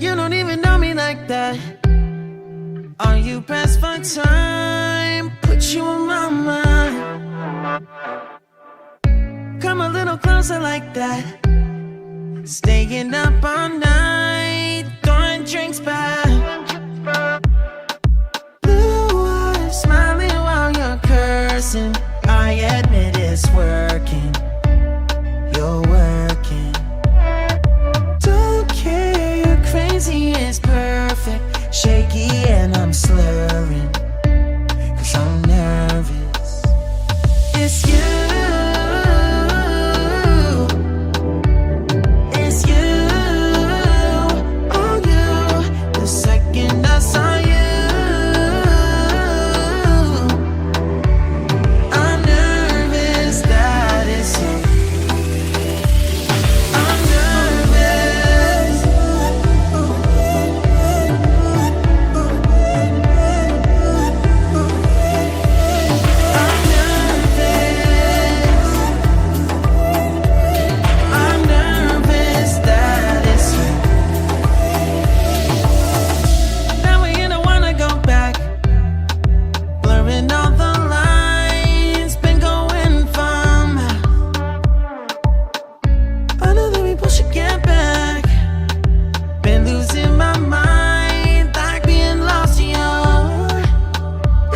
You don't even know me like that. Are you pressed for time? Put you on my mind. Come a little closer like that. Staying up all night, throwing drinks back. Blue eyes smiling while you're cursing. I admit it's working. You're working. Don't care, you're crazy, it's perfect. Shaky and I'm slurring, 'cause I'm nervous. It's you. It's you. Oh, you. The second I saw you, I'm nervous that it's you. I'm nervous. I'm nervous that it's you. Now we don't wanna go back. Blurring all the lines, been going from. I know that we both should get back. Been losing my mind, like being lost in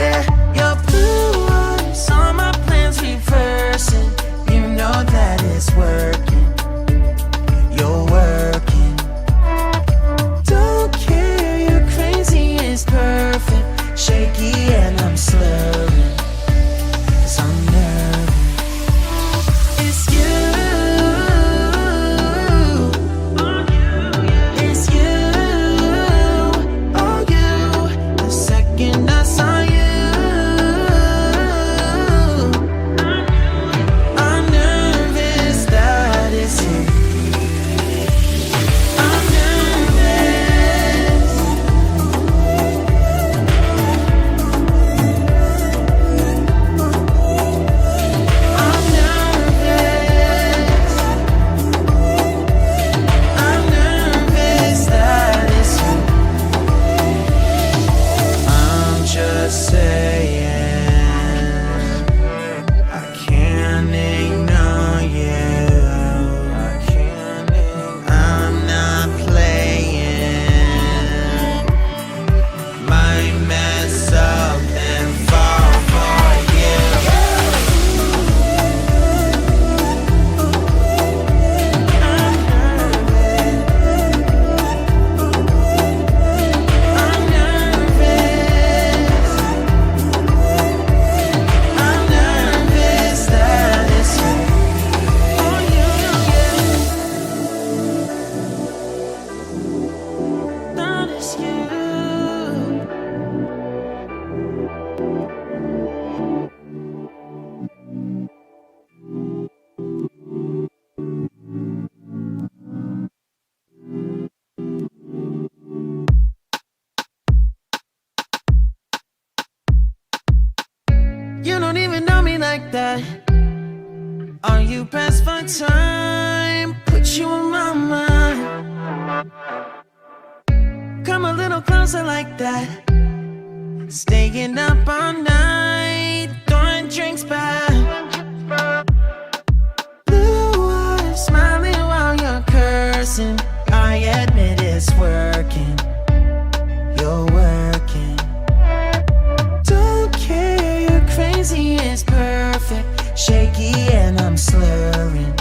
yeah, your blue eyes, all my plans reversing. You know that it's working. You're working. Don't care, you're crazy, it's perfect. Shaky and I'm slurring, 'cause I'm nervous. It's you. It's you. Oh, you. The second I saw you, I'm nervous that it's you. I'm nervous. I'm nervous. I'm nervous that it's you. I'm just saying, I can't ignore you. I'm not playing. Might mess up and fall for you. I'm nervous. I'm nervous that it's you. Oh, you. That it's you. You don't even know me like that. Are you pressed for time? Put you on my mind. Come a little closer like that. Staying up all night, throwing drinks back. Blue eyes smiling while you're cursing. I admit it's working. You're working. Don't care, you're crazy, it's perfect. Shaky and I'm slurring,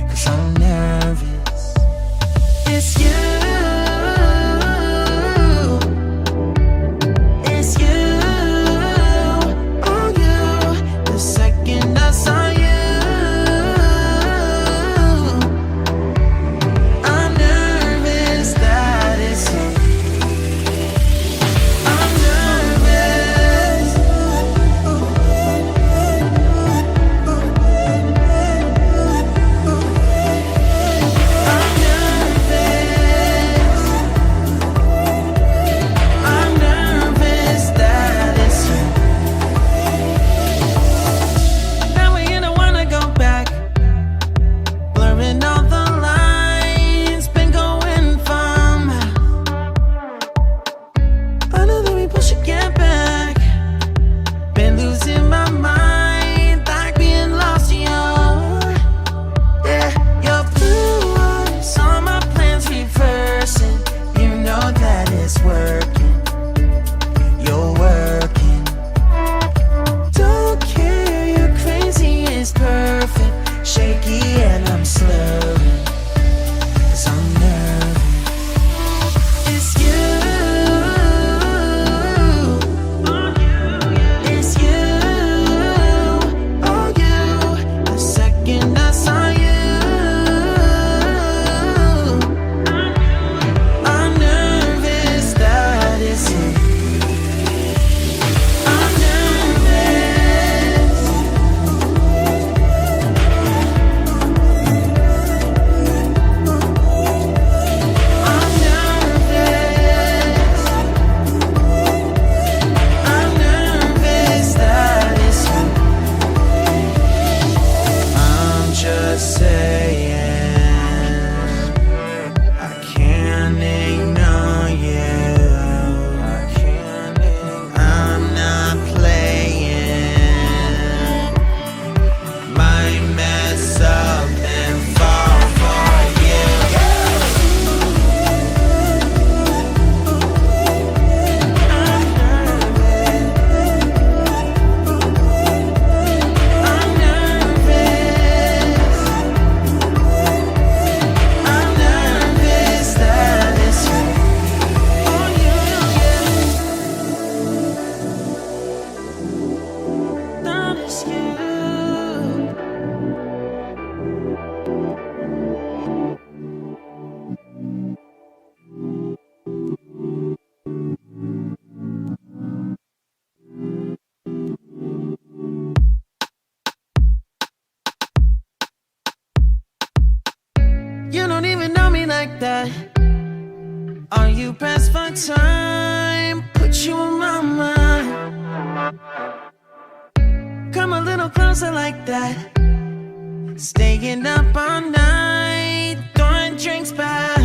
'cause I'm nervous. It's you. It's you. Oh, you. The watching us on you. I'm nervous that it's you. I'm nervous. I'm nervous. I'm nervous that it's you. I'm just saying, I can't ignore you. I'm not playing. Might mess up and fall for you. I'm nervous. I'm nervous. I'm nervous that it's you. Oh, you, that it's you. You don't even know me like that. Are you pressed for time? Put you on my mind. Come a little closer like that. Staying up all night, throwing drinks back.